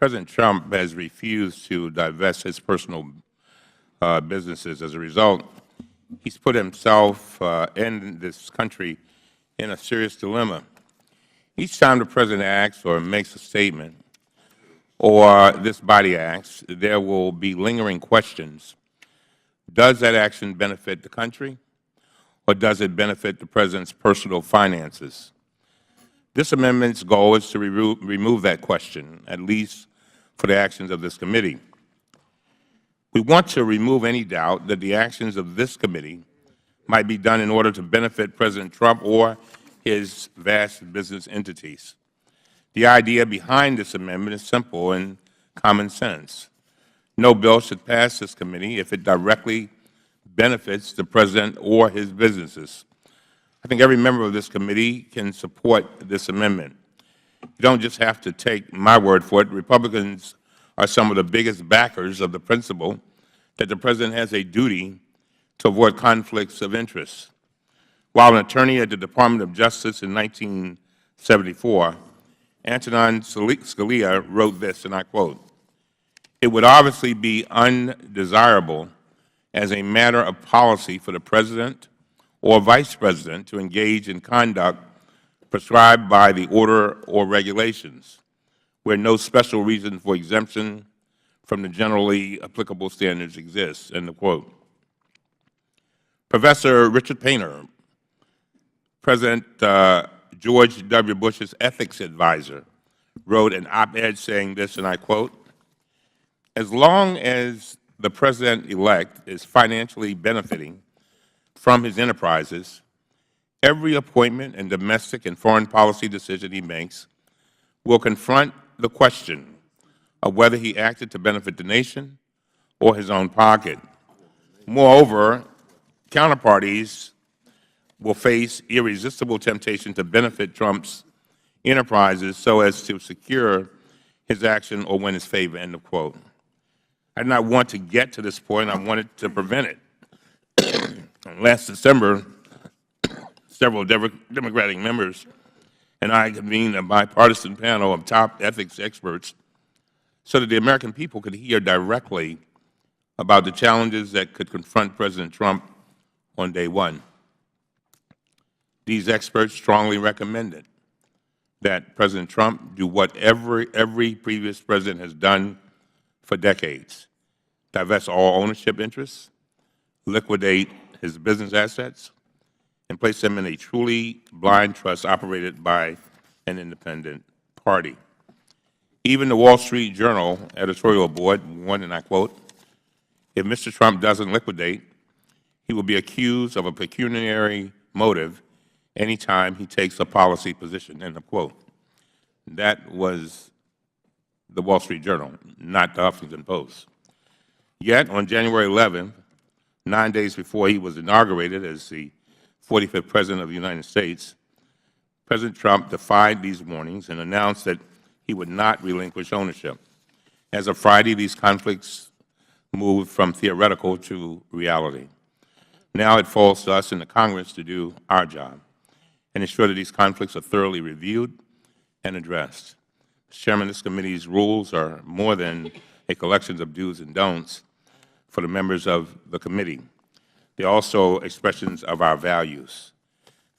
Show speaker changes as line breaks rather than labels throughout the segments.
President Trump has refused to divest his personal businesses. As a result, he's put himself and this country in a serious dilemma. Each time the President acts or makes a statement, or this body acts, there will be lingering questions. Does that action benefit the country, or does it benefit the President's personal finances? This amendment's goal is to remove that question, at least for the actions of this committee. We want to remove any doubt that the actions of this committee might be done in order to benefit President Trump or his vast business entities. The idea behind this amendment is simple and common sense. No bill should pass this committee if it directly benefits the President or his businesses. I think every member of this committee can support this amendment. You don't just have to take my word for it. Republicans are some of the biggest backers of the principle that the President has a duty to avoid conflicts of interest. While an attorney at the Department of Justice in 1974, Antonin Scalia wrote this, and I quote, "It would obviously be undesirable as a matter of policy for the President or Vice President to engage in conduct prescribed by the order or regulations, where no special reason for exemption from the generally applicable standards exists," end of quote. Professor Richard Painter, President George W. Bush's ethics advisor, wrote an op-ed saying this, and I quote, "As long as the President-elect is financially benefiting from his enterprises, every appointment and domestic and foreign policy decision he makes will confront the question of whether he acted to benefit the nation or his own pocket. Moreover, counterparties will face irresistible temptation to benefit Trump's enterprises so as to secure his action or win his favor," end of quote. I did not want to get to this point. I wanted to prevent it. Last December, several Democratic members and I convened a bipartisan panel of top ethics experts so that the American people could hear directly about the challenges that could confront President Trump on day one. These experts strongly recommended that President Trump do what every previous president has done for decades: divest all ownership interests, liquidate his business assets, and place them in a truly blind trust operated by an independent party. Even the Wall Street Journal editorial board warned, and I quote, "If Mr. Trump doesn't liquidate, he will be accused of a pecuniary motive any time he takes a policy position," end of quote. That was the Wall Street Journal, not the Huffington Post. Yet, on January 11th, 9 days before he was inaugurated as the 45th President of the United States, President Trump defied these warnings and announced that he would not relinquish ownership. As of Friday, these conflicts moved from theoretical to reality. Now it falls to us in the Congress to do our job and ensure that these conflicts are thoroughly reviewed and addressed. Mr. Chairman, this committee's rules are more than a collection of do's and don'ts for the members of the committee. They are also expressions of our values.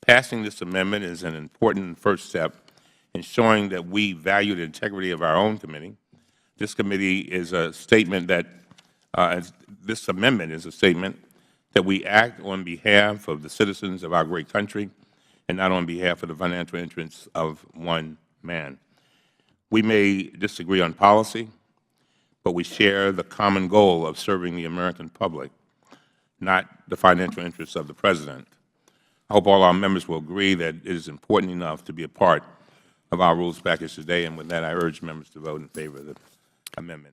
Passing this amendment is an important first step in showing that we value the integrity of our own committee. This committee is a statement that, this amendment is a statement that we act on behalf of the citizens of our great country and not on behalf of the financial interests of one man. We may disagree on policy, but we share the common goal of serving the American public, not the financial interests of the President. I hope all our members will agree that it is important enough to be a part of our rules package today, and with that, I urge members to vote in favor of the amendment.